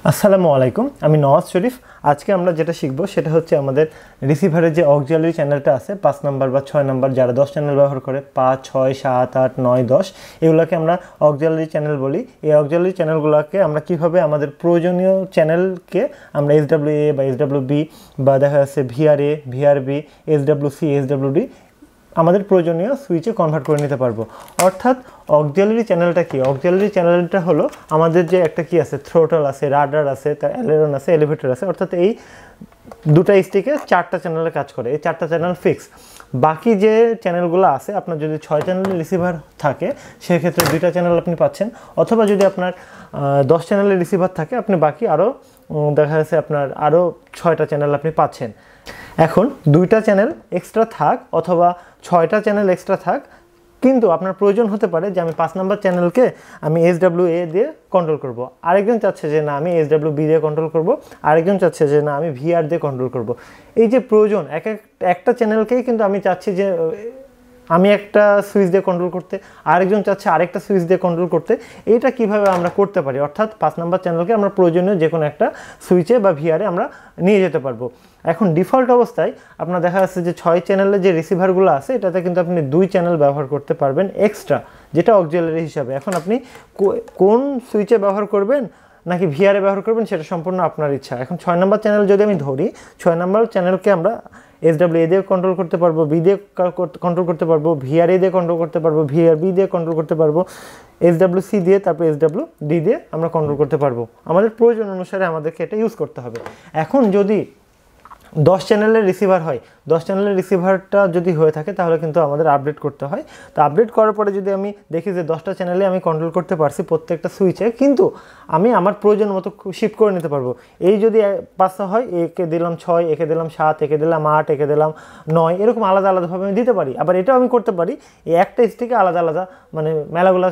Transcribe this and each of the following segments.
আসসালামু আলাইকুম, আমি নওয়াজ শরীফ। আজকে আমরা যেটা শিখবো সেটা হচ্ছে আমাদের রিসিভারের যে অক্সিলারি চ্যানেলটা আছে 5 নাম্বার বা 6 নাম্বার, যারা 10 চ্যানেল ব্যবহার করে 5, 6, 7, 8, 9, 10 এগুলোকে আমরা অক্সিলারি চ্যানেল বলি। এই অক্সিলারি চ্যানেলগুলোকে আমরা কিভাবে আমাদের প্রয়োজনীয় চ্যানেলকে আমরা SWA বা SWB বা দেখা যাচ্ছে VRA, VRB, SWC, SWD আমাদের প্রয়োজনীয় সুইচে কনভার্ট করে নিতে পারবো। অর্থাৎ অক্সিলারি চ্যানেলটা কি? অক্সিলারি চ্যানেলটা হলো আমাদের যে একটা কি আছে, থ্রোটল আছে, রাডার আছে, তার অ্যালেরন আছে, এলিভেটর আছে। অর্থাৎ এই দুটা স্টিকে 4টা চ্যানেলে কাজ করে। এই 4টা চ্যানেল ফিক্স। বাকি যে চ্যানেলগুলো আছে, আপনার যদি 6 চ্যানেলের রিসিভার থাকে সেক্ষেত্রে 2টা চ্যানেল আপনি পাচ্ছেন, অথবা যদি আপনার 10 চ্যানেলের রিসিভার থাকে আপনি বাকি আরও দেখা যাচ্ছে আপনার আরও 6টা চ্যানেল আপনি পাচ্ছেন। এখন 2টা চ্যানেল এক্সট্রা থাক অথবা 6টা চ্যানেল এক্সট্রা থাক, কিন্তু আপনার প্রয়োজন হতে পারে যে আমি 5 নাম্বার চ্যানেলকে আমি SWA দিয়ে কন্ট্রোল করব, আরেকজন চাচ্ছে যে না আমি SWB দিয়ে কন্ট্রোল করব, আরেকজন চাচ্ছে যে না আমি VR দিয়ে কন্ট্রোল করব। এই যে প্রয়োজন একটা চ্যানেলকেই কিন্তু আমি চাচ্ছি যে আমি একটা সুইচ দিয়ে কন্ট্রোল করতে, আরেকজন চাচ্ছে আরেকটা সুইচ দিয়ে কন্ট্রোল করতে। এটা কিভাবে আমরা করতে পারি? অর্থাৎ 5 নাম্বার চ্যানেলকে আমরা প্রয়োজনীয় যে কোনো একটা সুইচে বা ভিআরে আমরা নিয়ে যেতে পারবো। এখন ডিফল্ট অবস্থায় আপনার দেখা যাচ্ছে যে 6 চ্যানেলের যে রিসিভারগুলো আছে এটাতে কিন্তু আপনি 2 চ্যানেল ব্যবহার করতে পারবেন এক্সট্রা, যেটা অক্সিলারি হিসাবে। এখন আপনি কোন সুইচে ব্যবহার করবেন নাকি ভিআরে ব্যবহার করবেন সেটা সম্পূর্ণ আপনার ইচ্ছা। এখন 6 নাম্বার চ্যানেল যদি আমি ধরি, 6 নাম্বার চ্যানেলকে আমরা SWA দিয়ে কন্ট্রোল করতে পারবো, বি দিয়ে কন্ট্রোল করতে পারবো, VRA দিয়ে কন্ট্রোল করতে পারবো, VRB দিয়ে কন্ট্রোল করতে পারবো, SWC দিয়ে, তারপর SWD দিয়ে আমরা কন্ট্রোল করতে পারবো। আমাদের প্রয়োজন অনুসারে আমাদেরকে এটা ইউজ করতে হবে। এখন যদি 10 চ্যানেলের রিসিভার হয়, 10 চ্যানেলের রিসিভারটা যদি হয়ে থাকে তাহলে কিন্তু আমাদের আপডেট করতে হয়। তো আপডেট করার পরে যদি আমি দেখি যে 10টা চ্যানেলে আমি কন্ট্রোল করতে পারছি প্রত্যেকটা সুইচে, কিন্তু আমি আমার প্রয়োজন মতো শিফট করে নিতে পারবো। এই যদি 5টা হয়, একে দিলাম 6, একে দিলাম 7, একে দিলাম 8, একে দিলাম 9, এরকম আলাদা আলাদাভাবে আমি দিতে পারি। আবার এটাও আমি করতে পারি এই একটা স্টিকে আলাদা আলাদা মানে মেলাগুলা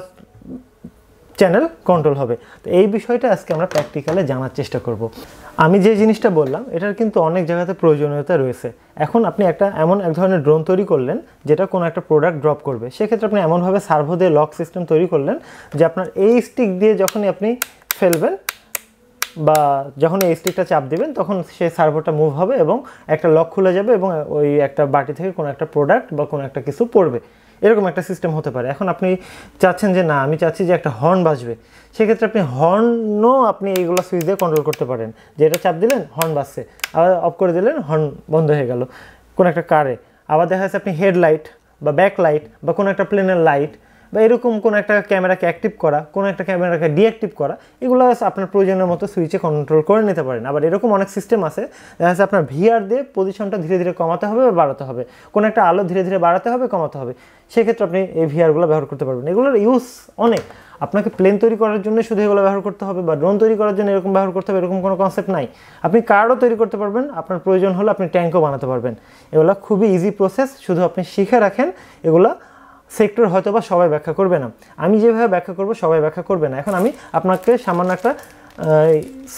চ্যানেল কন্ট্রোল হবে। তো এই বিষয়টা আজকে আমরা প্র্যাকটিক্যালে জানার চেষ্টা করব। আমি যে জিনিসটা বললাম এটার কিন্তু অনেক জায়গাতে প্রয়োজনীয়তা রয়েছে। এখন আপনি এমন এক ধরনের ড্রোন তৈরি করলেন যেটা কোনো একটা প্রোডাক্ট ড্রপ করবে, সেক্ষেত্রে আপনি এমনভাবে সার্ভো দিয়ে লক সিস্টেম তৈরি করলেন যে আপনার এই স্টিক দিয়ে যখনই আপনি ফেলবেন বা যখন এই স্টিকটা চাপ দিবেন তখন সেই সার্ভোটা মুভ হবে এবং একটা লক খুলে যাবে এবং ওই একটা বাটি থেকে কোনো একটা প্রোডাক্ট বা কোনো একটা কিছু পড়বে। এরকম একটা সিস্টেম হতে পারে। এখন আপনি চাচ্ছেন যে না আমি চাচ্ছি যে একটা হর্ন বাজবে, সেক্ষেত্রে আপনি হর্নও আপনি এইগুলো সুইচ দিয়ে কন্ট্রোল করতে পারেন। যে এটা চাপ দিলেন হর্ন বাজছে, আবার অফ করে দিলেন হর্ন বন্ধ হয়ে গেল কোনো একটা কারে। আবার দেখা যাচ্ছে আপনি হেডলাইট বা ব্যাকলাইট বা কোনো একটা প্লেনের লাইট বা এরকম কোনো একটা ক্যামেরাকে অ্যাক্টিভ করা, কোনো একটা ক্যামেরাকে ডিঅ্যাক্টিভ করা, এগুলো আপনার প্রয়োজনের মতো সুইচে কন্ট্রোল করে নিতে পারেন। আবার এরকম অনেক সিস্টেম আছে দেখা যাচ্ছে আপনার ভিআর দিয়ে পজিশনটা ধীরে ধীরে কমাতে হবে বা বাড়াতে হবে, কোনো একটা আলো ধীরে ধীরে বাড়াতে হবে কমাতে হবে, সেক্ষেত্রে আপনি এই ভিআরগুলো ব্যবহার করতে পারবেন। এগুলোর ইউজ অনেক। আপনাকে প্লেন তৈরি করার জন্য শুধু এগুলো ব্যবহার করতে হবে বা ড্রোন তৈরি করার জন্য এরকম ব্যবহার করতে হবে এরকম কোনো কনসেপ্ট নাই। আপনি কারও তৈরি করতে পারবেন, আপনার প্রয়োজন হলে আপনি ট্যাঙ্কও বানাতে পারবেন। এগুলো খুবই ইজি প্রসেস, শুধু আপনি শিখে রাখেন। এগুলো সেক্টর হয়তো বা সবাই ব্যাখ্যা করবে না, আমি যেভাবে ব্যাখ্যা করব সবাই ব্যাখ্যা করবে না। এখন আমি আপনাকে সামান্য একটা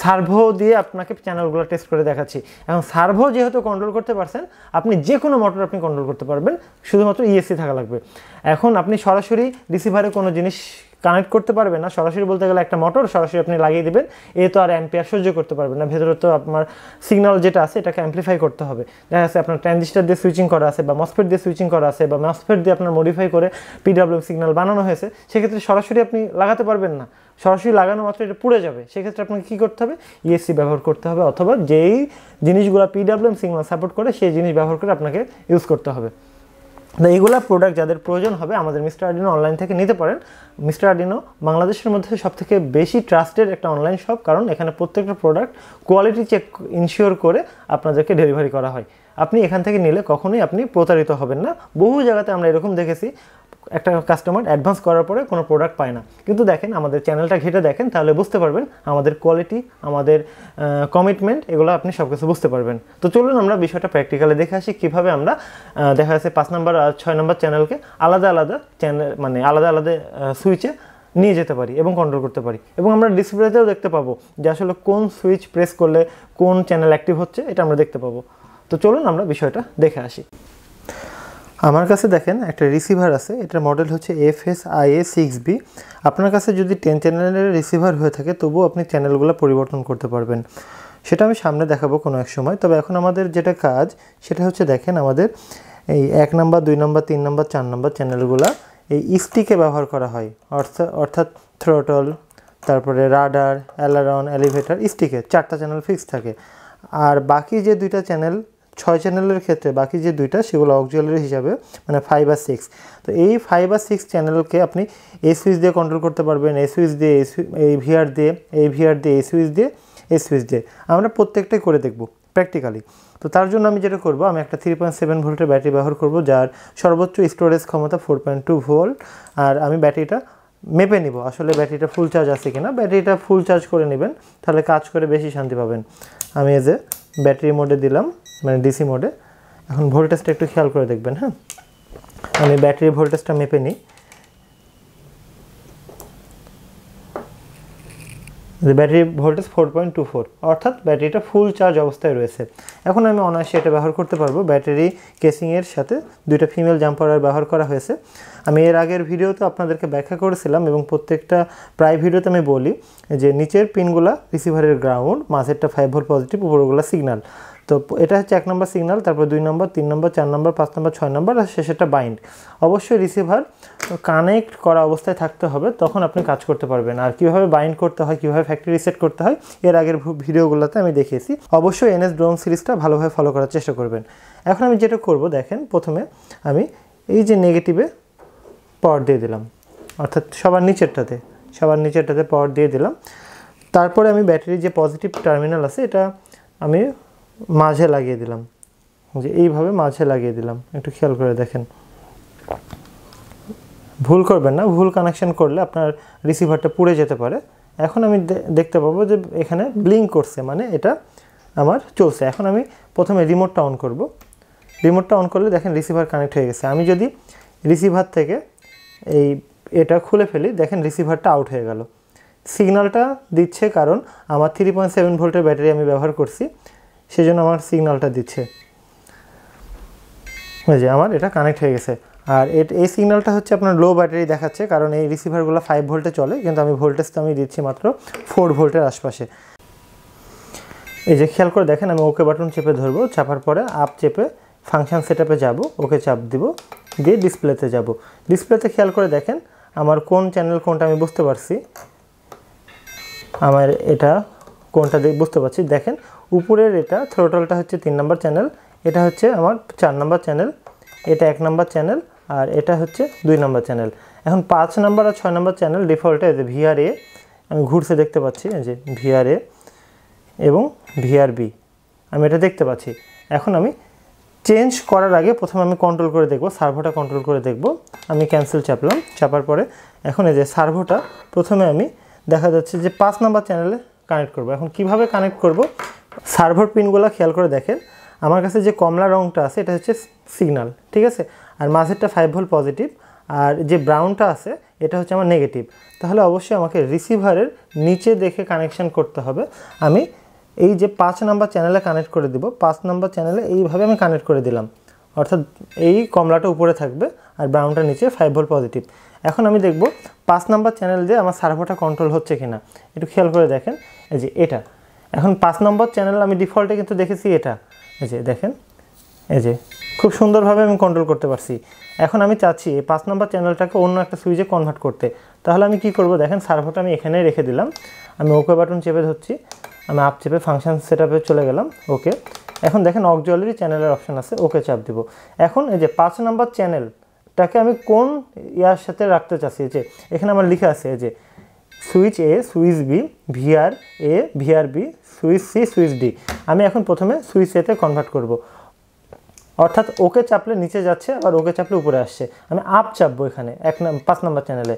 সার্ভো দিয়ে আপনাকে চ্যানেলগুলো টেস্ট করে দেখাচ্ছি। এখন সার্ভো যেহেতু কন্ট্রোল করতে পারছেন, আপনি যে কোনো মোটর আপনি কন্ট্রোল করতে পারবেন, শুধুমাত্র ইএসসি থাকা লাগবে। এখন আপনি সরাসরি রিসিভারে কোনো জিনিস কানেক্ট করতে পারবেন না। সরাসরি বলতে গেলে একটা মোটর সরাসরি আপনি লাগিয়ে দেবেন, এ তো আর অ্যাম্পিয়ার সহ্য করতে পারবেন না। ভেতরে তো আপনার সিগন্যাল যেটা আছে এটাকে অ্যাম্পলিফাই করতে হবে। দেখা যাচ্ছে আপনার ট্রানজিস্টার দিয়ে সুইচিং করা আছে বা মসফেট দিয়ে সুইচিং করা আছে বা মসফেট দিয়ে আপনার মডিফাই করে পিডব্লিউএম সিগন্যাল বানানো হয়েছে, সেক্ষেত্রে সরাসরি আপনি লাগাতে পারবেন না। সরাসরি লাগানো মাত্র এটা পুড়ে যাবে। সেক্ষেত্রে আপনাকে কী করতে হবে? ইএসসি ব্যবহার করতে হবে, অথবা যেই জিনিসগুলো পিডব্লিউএম সিগন্যাল সাপোর্ট করে সেই জিনিস ব্যবহার করে আপনাকে ইউজ করতে হবে। তো এইগুলো প্রোডাক্ট যাদের প্রয়োজন হবে আমাদের মিস্টার আর্ডিনো অনলাইন থেকে নিতে পারেন। মিস্টার আর্ডিনো বাংলাদেশের মধ্যে সবথেকে বেশি ট্রাস্টেড একটা অনলাইন শপ, কারণ এখানে প্রত্যেকটা প্রোডাক্ট কোয়ালিটি চেক ইনশিওর করে আপনাদেরকে ডেলিভারি করা হয়। আপনি এখান থেকে নিলে কখনোই আপনি প্রতারিত হবেন না। বহু জায়গাতে আমরা এরকম দেখেছি একটা কাস্টমার অ্যাডভান্স করার পরে কোনো প্রোডাক্ট পায় না। কিন্তু দেখেন আমাদের চ্যানেলটা ঘেটে দেখেন, তাহলে বুঝতে পারবেন আমাদের কোয়ালিটি, আমাদের কমিটমেন্ট, এগুলো আপনি সব কিছু বুঝতে পারবেন। তো চলুন আমরা বিষয়টা প্র্যাকটিক্যালি দেখে আসি কীভাবে আমরা দেখা যাচ্ছে 5 নাম্বার আর 6 নাম্বার চ্যানেলকে আলাদা আলাদা চ্যানেল মানে আলাদা আলাদা সুইচে নিয়ে যেতে পারি এবং কন্ট্রোল করতে পারি। এবং আমরা ডিসপ্লেতেও দেখতে পাবো যে আসলে কোন সুইচ প্রেস করলে কোন চ্যানেল অ্যাক্টিভ হচ্ছে, এটা আমরা দেখতে পাবো। তো চলুন আমরা বিষয়টা দেখে আসি। আমার কাছে দেখেন একটা রিসিভার আছে, এটার মডেল হচ্ছে FSIA6B। আপনার কাছে যদি 10 চ্যানেলের রিসিভার হয়ে থাকে তবুও আপনি চ্যানেলগুলো পরিবর্তন করতে পারবেন, সেটা আমি সামনে দেখাবো কোনো এক সময়। তবে এখন আমাদের যেটা কাজ সেটা হচ্ছে দেখেন আমাদের এই 1 নাম্বার 2 নাম্বার 3 নাম্বার 4 নাম্বার চ্যানেলগুলো এই স্টিকে ব্যবহার করা হয়, অর্থাৎ থ্রোটল, তারপরে রাডার, অ্যালারন, এলিভেটর, স্টিকে 4টা চ্যানেল ফিক্স থাকে। আর বাকি যে 2টা চ্যানেল 6 চ্যানেলের ক্ষেত্রে বাকি যে 2টা সেগুলো অক্সিলারি হিসাবে, মানে 5 আর 6। তো এই 5 আর 6 চ্যানেলকে আপনি এই সুইচ দিয়ে কন্ট্রোল করতে পারবেন, এই সুইচ দিয়ে, এই ভিআর দিয়ে, এই ভিআর দিয়ে, এই সুইচ দিয়ে, এই সুইচ দিয়ে। আমরা প্রত্যেকটাই করে দেখব প্র্যাকটিক্যালি। তো তার জন্য আমি যেটা করব, আমি একটা 3.7 ভোল্টের ব্যাটারি ব্যবহার করব যার সর্বোচ্চ স্টোরেজ ক্ষমতা 4.2 ভোল্ট। আর আমি ব্যাটারিটা মেপে নিব আসলে ব্যাটারিটা ফুল চার্জ আছে কিনা। ব্যাটারিটা ফুল চার্জ করে নেবেন, তাহলে কাজ করে বেশি শান্তি পাবেন। আমি এই যে ব্যাটারি মোডে দিলাম, মানে ডিসি মোডে। এখন ভোল্টেজটা একটু খেয়াল করে দেখবেন। হ্যাঁ, আমি ব্যাটারি ভোল্টেজটা মেপে নিই। ব্যাটারি ভোল্টেজ 4.24, অর্থাৎ ব্যাটারিটা ফুল চার্জ অবস্থায় রয়েছে। এখন আমি অনায়াসে এটা ব্যবহার করতে পারবো। ব্যাটারি কেসিংয়ের সাথে 2টা ফিমেল জাম্পার ব্যবহার করা হয়েছে। আমি এর আগের ভিডিওতে আপনাদেরকে ব্যাখ্যা করেছিলাম এবং প্রত্যেকটা প্রায় ভিডিওতে আমি বলি যে নিচের পিনগুলা রিসিভারের গ্রাউন্ড, মাঝেরটা 5 ভোল্ট পজিটিভ, উপরগুলা সিগন্যাল। তো এটা হচ্ছে 1 নম্বর সিগন্যাল, তারপর 2 নম্বর, 3 নম্বর, 4 নম্বর, 5 নম্বর, 6 নম্বর, আর শেষেরটা বাইন্ড। অবশ্যই রিসিভার কানেক্ট করা অবস্থায় থাকতে হবে, তখন আপনি কাজ করতে পারবেন। আর কীভাবে বাইন্ড করতে হয়, কীভাবে ফ্যাক্টরি রিসেট করতে হয়, এর আগের ভিডিওগুলোতে আমি দেখিয়েছি। অবশ্যই NS ড্রোন সিরিজটা ভালোভাবে ফলো করার চেষ্টা করবেন। এখন আমি যেটা করব দেখেন, প্রথমে আমি এই যে নেগেটিভে পাওয়ার দিয়ে দিলাম, অর্থাৎ সবার নিচেরটাতে পাওয়ার দিয়ে দিলাম। তারপরে আমি ব্যাটারির যে পজিটিভ টার্মিনাল আছে এটা আমি মাঝে লাগিয়ে দিলাম, যে এইভাবে মাঝে লাগিয়ে দিলাম। একটু খেয়াল করে দেখেন, ভুল করবেন না, ভুল কানেকশন করলে আপনার রিসিভারটা পুড়ে যেতে পারে। এখন আমি দেখতে পাবো যে এখানে ব্লিঙ্ক করছে, মানে এটা আমার চলছে। এখন আমি প্রথমে রিমোটটা অন করব। রিমোটটা অন করলে দেখেন রিসিভার কানেক্ট হয়ে গেছে। আমি যদি রিসিভার থেকে এটা খুলে ফেলি, দেখেন রিসিভারটা আউট হয়ে গেল। সিগন্যালটা দিচ্ছে কারণ আমার 3.7 ভোল্টের ব্যাটারি আমি ব্যবহার করছি, সেজন্য আমার সিগন্যালটা দিচ্ছে যে আমার এটা কানেক্ট হয়ে গেছে। আর এই সিগন্যালটা হচ্ছে আপনার লো ব্যাটারি দেখাচ্ছে, কারণ এই রিসিভারগুলো 5 ভোল্টে চলে, কিন্তু আমি ভোল্টেজটা আমি দিচ্ছি মাত্র 4 ভোল্টের আশপাশে। এই যে খেয়াল করে দেখেন, আমি ওকে বাটন চেপে ধরবো, চাপার পরে আপ চেপে ফাংশন সেটআপে যাব, ওকে চাপ দিব, দিয়ে ডিসপ্লেতে যাব। ডিসপ্লেতে খেয়াল করে দেখেন আমার কোন চ্যানেল কোনটা আমি বুঝতে পারছি। আমার এটা কোনটা বুঝতে পারছি, দেখেন উপরের এটা থ্রোটলটা হচ্ছে 3 নম্বর চ্যানেল, এটা হচ্ছে আমার 4 নম্বর চ্যানেল, এটা 1 নম্বর চ্যানেল, আর এটা হচ্ছে 2 নম্বর চ্যানেল। এখন 5 নম্বর আর 6 নম্বর চ্যানেল ডিফল্টে এই যে VRA আমি ঘুরছে দেখতে পাচ্ছি, এই যে VRA এবং VRB আমি এটা দেখতে পাচ্ছি। এখন আমি চেঞ্জ করার আগে প্রথমে আমি কন্ট্রোল করে দেখব, সার্ভোটা কন্ট্রোল করে দেখব। আমি ক্যান্সেল চাপলাম, চাপার পরে এখন এই যে সার্ভোটা প্রথমে আমি দেখা যাচ্ছে যে 5 নম্বর চ্যানেলে কানেক্ট করব। এখন কিভাবে কানেক্ট করব, সার্ভার পিনগুলো খেয়াল করে দেখেন। আমার কাছে যে কমলা রঙটা আছে এটা হচ্ছে সিগন্যাল, ঠিক আছে, আর মাঝেরটা 5 ভোল্ট পজিটিভ, আর যে ব্রাউনটা আছে এটা হচ্ছে আমার নেগেটিভ। তাহলে অবশ্যই আমাকে রিসিভারের নিচে দেখে কানেকশন করতে হবে। আমি এই যে 5 নম্বর চ্যানেলে কানেক্ট করে দিব, 5 নম্বর চ্যানেলে এইভাবে আমি কানেক্ট করে দিলাম, অর্থাৎ এই কমলাটা উপরে থাকবে আর ব্রাউনটা নিচে 5 ভোল্ট পজিটিভ। এখন আমি দেখব 5 নম্বর চ্যানেল দিয়ে আমার সার্ভোটা কন্ট্রোল হচ্ছে কিনা, একটু খেয়াল করে দেখেন। এই যে এটা এখন 5 নম্বর চ্যানেল আমি ডিফল্টে কিন্তু দেখেছি এটা, এই যে দেখেন, এই যে খুব সুন্দরভাবে আমি কন্ট্রোল করতে পারছি। এখন আমি চাচ্ছি এই 5 নম্বর চ্যানেলটাকে অন্য একটা সুইচে কনভার্ট করতে, তাহলে আমি কি করব দেখেন, সার্ভোটা আমি এখানে রেখে দিলাম, আমি ওকে বাটন চেপে ধরছি, আমি আপ চেপে ফাংশন সেটআপে চলে গেলাম, ওকে। এখন দেখেন অক্সিলারি চ্যানেলের অপশন আছে, ওকে চাপ দিব। এখন এই যে 5 নম্বর চ্যানেলটাকে আমি কোন ইয়ার সাথে রাখতে চাচ্ছি, যে এখানে আমার লেখা আছে যে switch A, switch B, VR A, VR B, switch C, switch D. আমি এখন প্রথমে সুইচ এতে কনভার্ট করব, অর্থাৎ ওকে চাপলে নিচে যাচ্ছে, আবার ওকে চাপলে উপরে আসছে। আমি আপ চাপবো এখানে 5 নম্বর চ্যানেলে,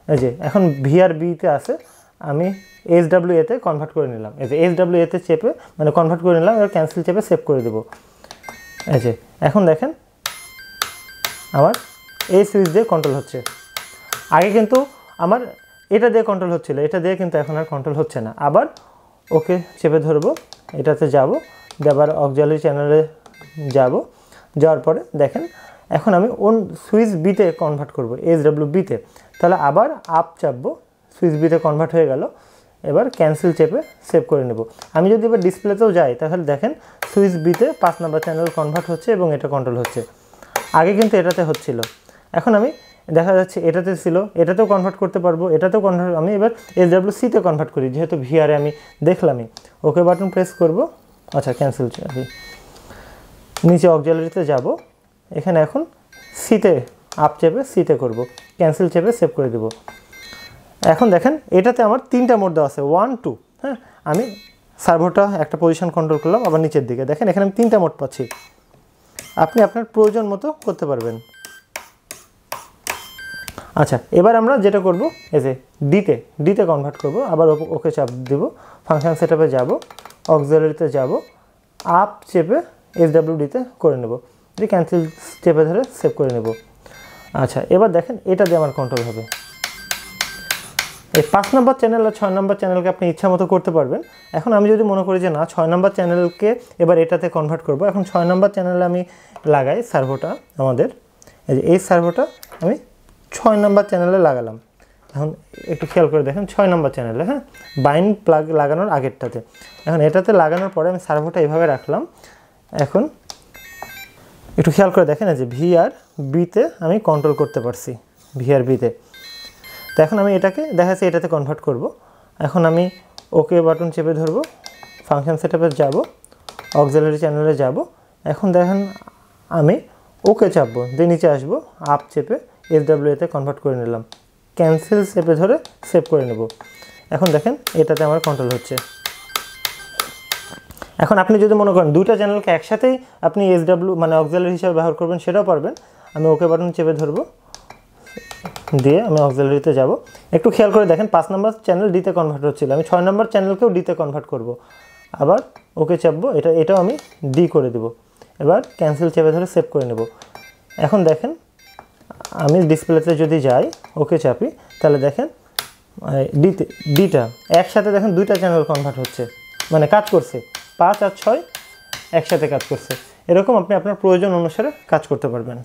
এই যে এখন ভিআর বিতে আছে, আমি SWA তে কনভার্ট করে নিলাম। এই যে SWA তে চেপে মানে কনভার্ট করে নিলাম, এবার ক্যান্সেল চেপে সেভ করে দেবো। এই যে এখন দেখেন আমার এই সুইচ দিয়ে কন্ট্রোল হচ্ছে। আগে কিন্তু আমার এটা দিয়ে কন্ট্রোল হচ্ছিল, এটা দিয়ে কিন্তু এখন আর কন্ট্রোল হচ্ছে না। আবার ওকে চেপে ধরবো, এটাতে যাব, আবার অক্সিলারি চ্যানেলে যাব, যাওয়ার পরে দেখেন এখন আমি সুইচ বিতে কনভার্ট করব, SW বিতে। তাহলে আবার আপ চাপবো, সুইচ বিতে কনভার্ট হয়ে গেল। এবার ক্যান্সেল চেপে সেভ করে নেব। আমি যদি এবার ডিসপ্লেতেও যাই তাহলে দেখেন সুইচ বিতে 5 নাম্বার চ্যানেল কনভার্ট হচ্ছে এবং এটা কন্ট্রোল হচ্ছে। আগে কিন্তু এটাতে হচ্ছিল, এখন আমি দেখা যাচ্ছে এটাতে ছিল, এটাতেও কনভার্ট করতে পারবো, এটাতেও কনভার্ট। আমি এবার SWCতে কনভার্ট করি, যেহেতু ভিআরে আমি দেখলামই। ওকে বাটন প্রেস করব, আচ্ছা ক্যান্সেল চাপি, নিচে অক্সিলারিতে যাব, এখানে এখন সিতে আপ চেপে সিতে করব, ক্যান্সেল চেপে সেভ করে দেব। এখন দেখেন এটাতে আমার 3টা মোড দেওয়া আছে, 1 2। হ্যাঁ, আমি সার্ভোটা একটা পজিশন কন্ট্রোল করলাম, আবার নিচের দিকে দেখেন এখানে আমি 3টা মোড পাচ্ছি। আপনি আপনার প্রয়োজন মতো করতে পারবেন। আচ্ছা, এবার আমরা যেটা করব এই যে ডিতে কনভার্ট করব, আবার ওকে চাপ দেব, ফাংশন সেটআপে যাব, অক্সিলারিতে যাব, আপ চেপে SWDতে করে নেব, ক্যান্সেল চেপে ধরে সেভ করে নেব। আচ্ছা, এবার দেখেন এটা দিয়ে আমার কন্ট্রোল হবে। এই 5 নম্বর চ্যানেল আর 6 নম্বর চ্যানেলকে আপনি ইচ্ছা মতো করতে পারবেন। এখন আমি যদি মনে করি যে না 6 নম্বর চ্যানেলকে এবার এটাতে কনভার্ট করব, এখন 6 নম্বর চ্যানেলে আমি লাগাই সার্ভোটা, আমাদের এই সার্ভোটা আমি 6 নম্বর চ্যানেলে লাগালাম। এখন একটু খেয়াল করে দেখেন 6 নম্বর চ্যানেলে, হ্যাঁ, বাইন্ড প্লাগ লাগানোর আগেরটাতে। এখন এটাতে লাগানোর পরে আমি সার্ভোটা এইভাবে রাখলাম। এখন একটু খেয়াল করে দেখেন যে ভিআর বিতে আমি কন্ট্রোল করতে পারছি, ভিআর বিতে। তো এখন আমি এটাকে দেখা যাচ্ছে এটাতে কনভার্ট করব। এখন আমি ওকে বাটন চেপে ধরবো, ফাংশন সেটআপে যাব, অক্সিলারি চ্যানেলে যাব। এখন দেখেন আমি ওকে চাপবো, দিয়ে নিচে আসবো, আপ চেপে SWAতে কনভার্ট করে নিলাম, ক্যান্সেল চেপে ধরে সেভ করে নেব। এখন দেখেন এটাতে আমার কন্ট্রোল হচ্ছে। এখন আপনি যদি মনে করেন 2টা চ্যানেলকে একসাথেই আপনি SW মানে অক্সিলারি হিসাবে ব্যবহার করবেন, সেটাও পারবেন। আমি ওকে বাটন চেপে ধরবো, দিয়ে আমি অক্সিলারিতে যাব। একটু খেয়াল করে দেখেন 5 নম্বর চ্যানেল ডিতে কনভার্ট হচ্ছিল, আমি 6 নম্বর চ্যানেলকেও ডিতে কনভার্ট করব। আবার ওকে চাপবো, এটাও আমি ডি করে দেব। এবার ক্যান্সেল চেপে ধরে সেভ করে নেব। এখন দেখেন আমি ডিসপ্লেতে যদি যাই, ওকে চাপি, তাহলে দেখেন ডিটা একসাথে দেখেন 2টা চ্যানেল কনভার্ট হচ্ছে, মানে কাজ করছে, 5 আর 6 একসাথে কাজ করছে। এরকম আপনি আপনার প্রয়োজন অনুসারে কাজ করতে পারবেন।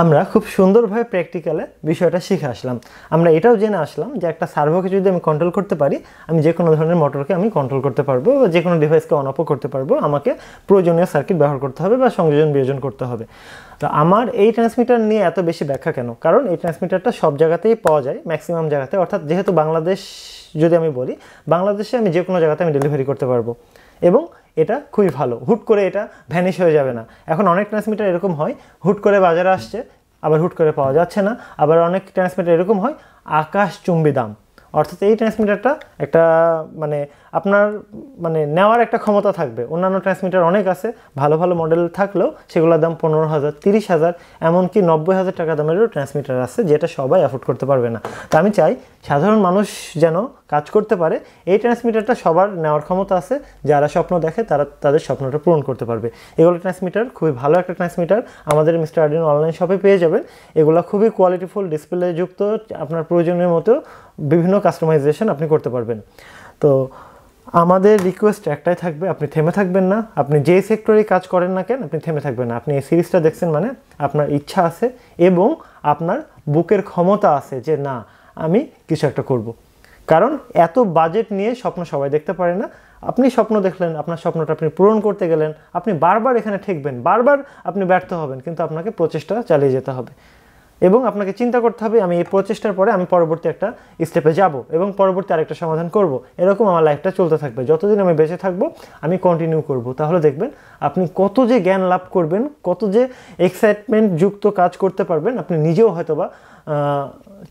আমরা খুব সুন্দরভাবে প্র্যাকটিক্যালে বিষয়টা শিখে আসলাম। আমরা এটাও জেনে আসলাম যে একটা সার্ভোকে যদি আমি কন্ট্রোল করতে পারি, আমি যে কোনো ধরনের মোটরকে আমি কন্ট্রোল করতে পারবো, বা যে কোনো ডিভাইসকে অন অফও করতে পারবো। আমাকে প্রয়োজনীয় সার্কিট ব্যবহার করতে হবে বা সংযোজন বিয়োজন করতে হবে। তো আমার এই ট্রান্সমিটার নিয়ে এত বেশি ব্যাখ্যা কেন? কারণ এই ট্রান্সমিটারটা সব জায়গাতেই পাওয়া যায়, ম্যাক্সিমাম জায়গাতে। অর্থাৎ যেহেতু বাংলাদেশ যদি আমি বলি, বাংলাদেশে আমি যে কোনো জায়গাতে আমি ডেলিভারি করতে পারবো, এবং এটা খুবই ভালো। হুট করে এটা ভ্যানিশ হয়ে যাবে না। এখন অনেক ট্রান্সমিটার এরকম হয়, হুট করে বাজারে আসছে, আবার হুট করে পাওয়া যাচ্ছে না। আবার অনেক ট্রান্সমিটার এরকম হয় আকাশচুম্বী দাম। অর্থাৎ এই ট্রান্সমিটারটা একটা মানে আপনার মানে নেওয়ার একটা ক্ষমতা থাকবে। অন্যান্য ট্রান্সমিটার অনেক আছে, ভালো ভালো মডেল থাকলেও সেগুলোর দাম 15,000, 30,000, এমনকি 90,000 টাকা দামেরও ট্রান্সমিটার আছে, যেটা সবাই অ্যাফোর্ড করতে পারবে না। তা আমি চাই সাধারণ মানুষ যেন কাজ করতে পারে। এই ট্রান্সমিটারটা সবার নেওয়ার ক্ষমতা আছে, যারা স্বপ্ন দেখে তারা তাদের স্বপ্নটা পূরণ করতে পারবে। এগুলো ট্রান্সমিটার খুবই ভালো একটা ট্রান্সমিটার, আমাদের মিস্টার আর্ডিনো অনলাইন শপে পেয়ে যাবেন। এগুলো খুবই কোয়ালিটিফুল, ডিসপ্লে যুক্ত, আপনার প্রয়োজনের মতো বিভিন্ন কাস্টমাইজেশন আপনি করতে পারবেন। তো আমাদের রিকোয়েস্ট একটাই থাকবে, আপনি থেমে থাকবেন না। আপনি যে সেক্টরেই কাজ করেন না কেন, আপনি থেমে থাকবেন না। আপনি এই সিরিজটা দেখছেন মানে আপনার ইচ্ছা আছে এবং আপনার বুকের ক্ষমতা আছে যে না আমি কিছু একটা করব। কারণ এত বাজেট নিয়ে স্বপ্ন সবাই দেখতে পারে না। আপনি স্বপ্ন দেখলেন, আপনার স্বপ্নটা আপনি পূরণ করতে গেলেন, আপনি বারবার এখানে ঠেকবেন, বারবার আপনি ব্যর্থ হবেন, কিন্তু আপনাকে প্রচেষ্টা চালিয়ে যেতে হবে এবং আপনাকে চিন্তা করতে হবে আমি এই প্রচেষ্টার পরে আমি পরবর্তী একটা স্টেপে যাব এবং পরবর্তী আরেকটা সমাধান করব। এরকম আমার লাইফটা চলতে থাকবে, যতদিন আমি বেঁচে থাকবো আমি কন্টিনিউ করব। তাহলে দেখবেন আপনি কত যে জ্ঞান লাভ করবেন, কত যে এক্সাইটমেন্ট যুক্ত কাজ করতে পারবেন, আপনি নিজেও হয়তোবা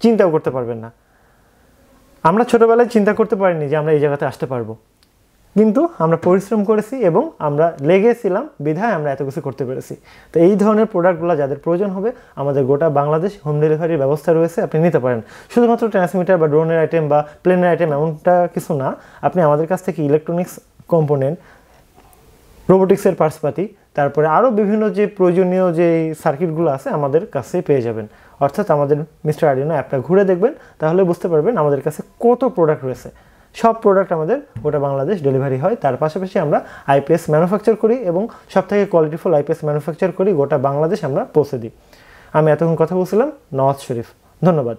চিন্তাও করতে পারবেন না। আমরা ছোটোবেলায় চিন্তা করতে পারিনি যে আমরা এই জায়গাতে আসতে পারবো, কিন্তু আমরা পরিশ্রম করেছি এবং আমরা লেগেছিলাম বিধায় আমরা এত কিছু করতে পেরেছি। তো এই ধরনের প্রোডাক্টগুলো যাদের প্রয়োজন হবে, আমাদের গোটা বাংলাদেশ হোম ডেলিভারির ব্যবস্থা রয়েছে, আপনি নিতে পারেন। শুধুমাত্র ট্রান্সমিটার বা ড্রোনের আইটেম বা প্লেনের আইটেম এমনটা কিছু না, আপনি আমাদের কাছ থেকে ইলেকট্রনিক্স কম্পোনেন্ট, রোবোটিক্সের পার্টসপাতি, তারপরে আরও বিভিন্ন যে প্রয়োজনীয় যে সার্কিটগুলো আছে আমাদের কাছেই পেয়ে যাবেন। অর্থাৎ আমাদের মিস্টার আর্ডিনো অ্যাপটা ঘুরে দেখবেন, তাহলে বুঝতে পারবেন আমাদের কাছে কত প্রোডাক্ট রয়েছে। সব প্রোডাক্ট আমাদের গোটা বাংলাদেশ ডেলিভারি হয়। তার পাশাপাশি আমরা আইপিএস ম্যানুফ্যাকচার করি এবং সবথেকে কোয়ালিটিফুল আইপিএস ম্যানুফ্যাকচার করি গোটা বাংলাদেশ আমরা পৌঁছে দিই। আমি এতক্ষণ কথা বলছিলাম নওয়াজ শরীফ। ধন্যবাদ।